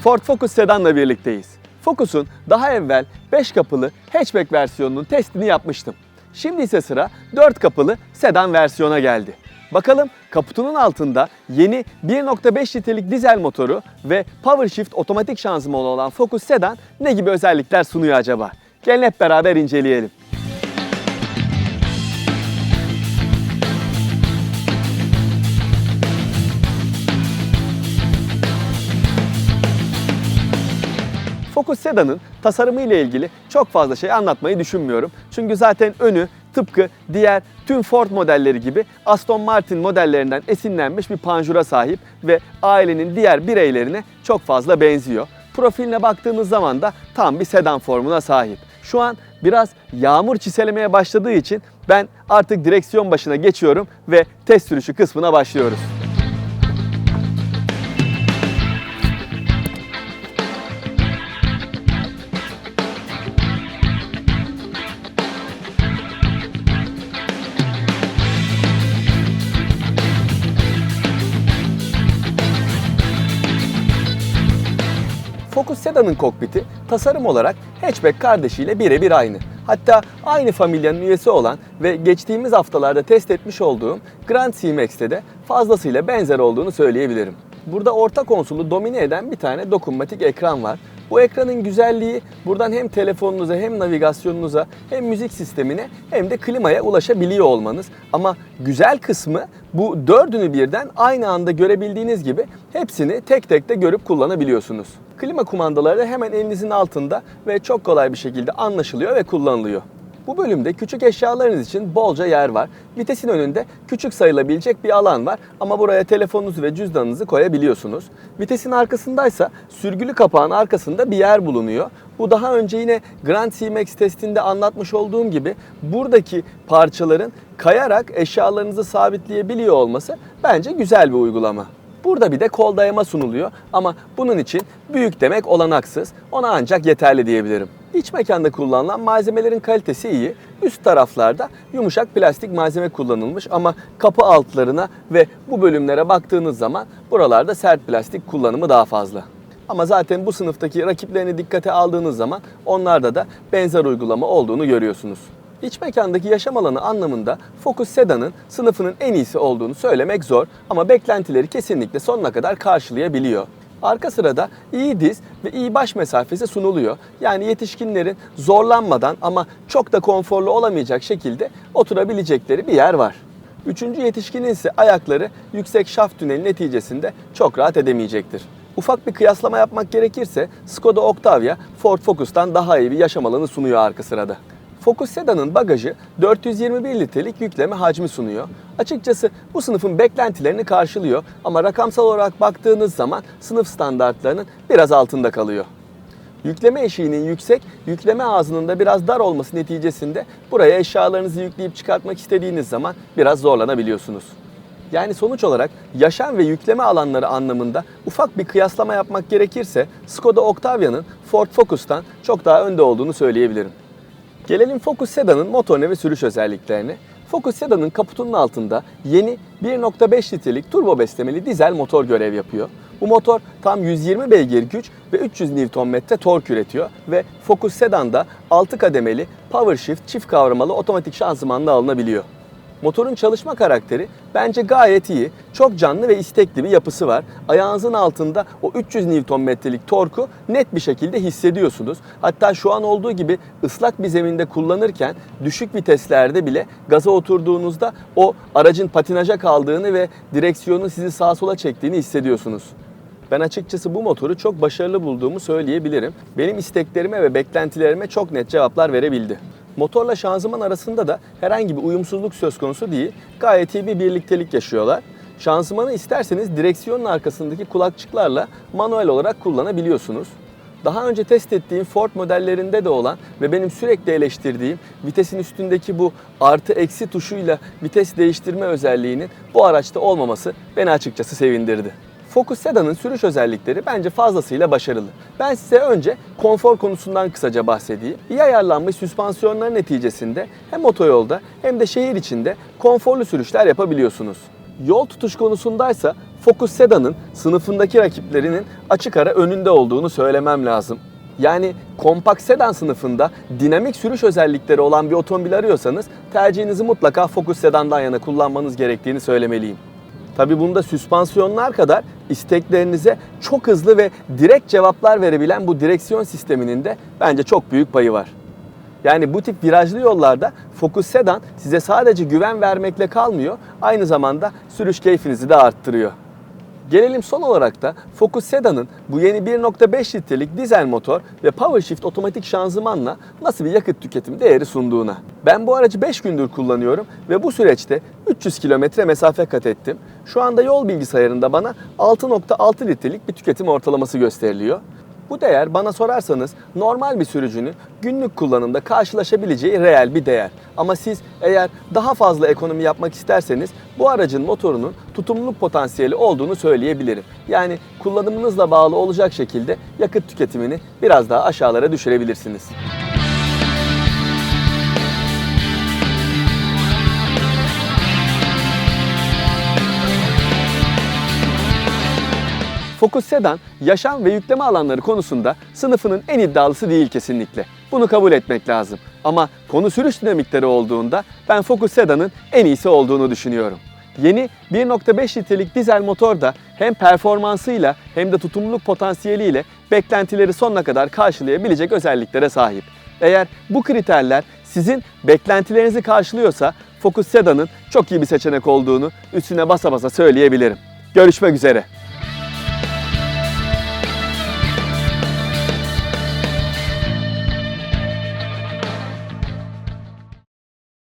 Ford Focus Sedan'la birlikteyiz. Focus'un daha evvel 5 kapılı hatchback versiyonunun testini yapmıştım. Şimdi ise sıra 4 kapılı sedan versiyona geldi. Bakalım kaputunun altında yeni 1.5 litrelik dizel motoru ve PowerShift otomatik şanzımanı olan Focus Sedan ne gibi özellikler sunuyor acaba? Gelin hep beraber inceleyelim. Focus Sedan'ın tasarımı ile ilgili çok fazla şey anlatmayı düşünmüyorum. Çünkü zaten önü tıpkı diğer tüm Ford modelleri gibi Aston Martin modellerinden esinlenmiş bir panjura sahip ve ailenin diğer bireylerine çok fazla benziyor. Profiline baktığınız zaman da tam bir sedan formuna sahip. Şu an biraz yağmur çiselemeye başladığı için ben artık direksiyon başına geçiyorum ve test sürüşü kısmına başlıyoruz. Focus Sedan'ın kokpiti tasarım olarak hatchback kardeşiyle birebir aynı. Hatta aynı familyanın üyesi olan ve geçtiğimiz haftalarda test etmiş olduğum Grand C-Max'te de fazlasıyla benzer olduğunu söyleyebilirim. Burada orta konsolu domine eden bir tane dokunmatik ekran var. Bu ekranın güzelliği buradan hem telefonunuza hem navigasyonunuza hem müzik sistemine hem de klimaya ulaşabiliyor olmanız. Ama güzel kısmı bu dördünü birden aynı anda görebildiğiniz gibi hepsini tek tek de görüp kullanabiliyorsunuz. Klima kumandaları da hemen elinizin altında ve çok kolay bir şekilde anlaşılıyor ve kullanılıyor. Bu bölümde küçük eşyalarınız için bolca yer var. Vitesin önünde küçük sayılabilecek bir alan var ama buraya telefonunuzu ve cüzdanınızı koyabiliyorsunuz. Vitesin arkasındaysa sürgülü kapağın arkasında bir yer bulunuyor. Bu daha önce yine Grand C-Max testinde anlatmış olduğum gibi buradaki parçaların kayarak eşyalarınızı sabitleyebiliyor olması bence güzel bir uygulama. Burada bir de kol dayama sunuluyor ama bunun için büyük demek olanaksız, ona ancak yeterli diyebilirim. İç mekanda kullanılan malzemelerin kalitesi iyi, üst taraflarda yumuşak plastik malzeme kullanılmış ama kapı altlarına ve bu bölümlere baktığınız zaman buralarda sert plastik kullanımı daha fazla. Ama zaten bu sınıftaki rakiplerini dikkate aldığınız zaman onlarda da benzer uygulama olduğunu görüyorsunuz. İç mekandaki yaşam alanı anlamında Focus Sedan'ın sınıfının en iyisi olduğunu söylemek zor ama beklentileri kesinlikle sonuna kadar karşılayabiliyor. Arka sırada iyi diz ve iyi baş mesafesi sunuluyor. Yani yetişkinlerin zorlanmadan ama çok da konforlu olamayacak şekilde oturabilecekleri bir yer var. Üçüncü yetişkinin ise ayakları yüksek şaft tüneli neticesinde çok rahat edemeyecektir. Ufak bir kıyaslama yapmak gerekirse Skoda Octavia Ford Focus'tan daha iyi bir yaşam alanı sunuyor arka sırada. Focus Sedan'ın bagajı 421 litrelik yükleme hacmi sunuyor. Açıkçası bu sınıfın beklentilerini karşılıyor ama rakamsal olarak baktığınız zaman sınıf standartlarının biraz altında kalıyor. Yükleme eşiğinin yüksek, yükleme ağzının da biraz dar olması neticesinde buraya eşyalarınızı yükleyip çıkartmak istediğiniz zaman biraz zorlanabiliyorsunuz. Yani sonuç olarak yaşam ve yükleme alanları anlamında ufak bir kıyaslama yapmak gerekirse Skoda Octavia'nın Ford Focus'tan çok daha önde olduğunu söyleyebilirim. Gelelim Focus Sedan'ın motorine ve sürüş özelliklerine. Focus Sedan'ın kaputunun altında yeni 1.5 litrelik turbo beslemeli dizel motor görev yapıyor. Bu motor tam 120 beygir güç ve 300 Nm tork üretiyor ve Focus Sedan'da 6 kademeli PowerShift çift kavramalı otomatik şanzımanla alınabiliyor. Motorun çalışma karakteri bence gayet iyi. Çok canlı ve istekli bir yapısı var. Ayağınızın altında o 300 Nm'lik torku net bir şekilde hissediyorsunuz. Hatta şu an olduğu gibi ıslak bir zeminde kullanırken düşük viteslerde bile gaza oturduğunuzda o aracın patinaja kaldığını ve direksiyonu sizi sağa sola çektiğini hissediyorsunuz. Ben açıkçası bu motoru çok başarılı bulduğumu söyleyebilirim. Benim isteklerime ve beklentilerime çok net cevaplar verebildi. Motorla şanzıman arasında da herhangi bir uyumsuzluk söz konusu değil. Gayet iyi bir birliktelik yaşıyorlar. Şanzımanı isterseniz direksiyonun arkasındaki kulakçıklarla manuel olarak kullanabiliyorsunuz. Daha önce test ettiğim Ford modellerinde de olan ve benim sürekli eleştirdiğim vitesin üstündeki bu artı eksi tuşuyla vites değiştirme özelliğinin bu araçta olmaması beni açıkçası sevindirdi. Focus Sedan'ın sürüş özellikleri bence fazlasıyla başarılı. Ben size önce konfor konusundan kısaca bahsedeyim. İyi ayarlanmış süspansiyonların neticesinde hem otoyolda hem de şehir içinde konforlu sürüşler yapabiliyorsunuz. Yol tutuş konusundaysa Focus Sedan'ın sınıfındaki rakiplerinin açık ara önünde olduğunu söylemem lazım. Yani kompakt sedan sınıfında dinamik sürüş özellikleri olan bir otomobil arıyorsanız tercihinizi mutlaka Focus Sedan'dan yana kullanmanız gerektiğini söylemeliyim. Tabii bunda süspansiyonlar kadar isteklerinize çok hızlı ve direkt cevaplar verebilen bu direksiyon sisteminin de bence çok büyük payı var. Yani bu tip virajlı yollarda Focus Sedan size sadece güven vermekle kalmıyor, aynı zamanda sürüş keyfinizi de arttırıyor. Gelelim son olarak da Focus Sedan'ın bu yeni 1.5 litrelik dizel motor ve PowerShift otomatik şanzımanla nasıl bir yakıt tüketim değeri sunduğuna. Ben bu aracı 5 gündür kullanıyorum ve bu süreçte 300 kilometre mesafe kat ettim. Şu anda yol bilgisayarında bana 6.6 litrelik bir tüketim ortalaması gösteriliyor. Bu değer bana sorarsanız normal bir sürücünün günlük kullanımda karşılaşabileceği reel bir değer. Ama siz eğer daha fazla ekonomi yapmak isterseniz bu aracın motorunun tutumluluk potansiyeli olduğunu söyleyebilirim. Yani kullanımınızla bağlı olacak şekilde yakıt tüketimini biraz daha aşağılara düşürebilirsiniz. Focus Sedan, yaşam ve yükleme alanları konusunda sınıfının en iddialısı değil kesinlikle. Bunu kabul etmek lazım. Ama konu sürüş dinamikleri olduğunda ben Focus Sedan'ın en iyisi olduğunu düşünüyorum. Yeni 1.5 litrelik dizel motor da hem performansıyla hem de tutumluluk potansiyeliyle beklentileri sonuna kadar karşılayabilecek özelliklere sahip. Eğer bu kriterler sizin beklentilerinizi karşılıyorsa Focus Sedan'ın çok iyi bir seçenek olduğunu üstüne basa basa söyleyebilirim. Görüşmek üzere.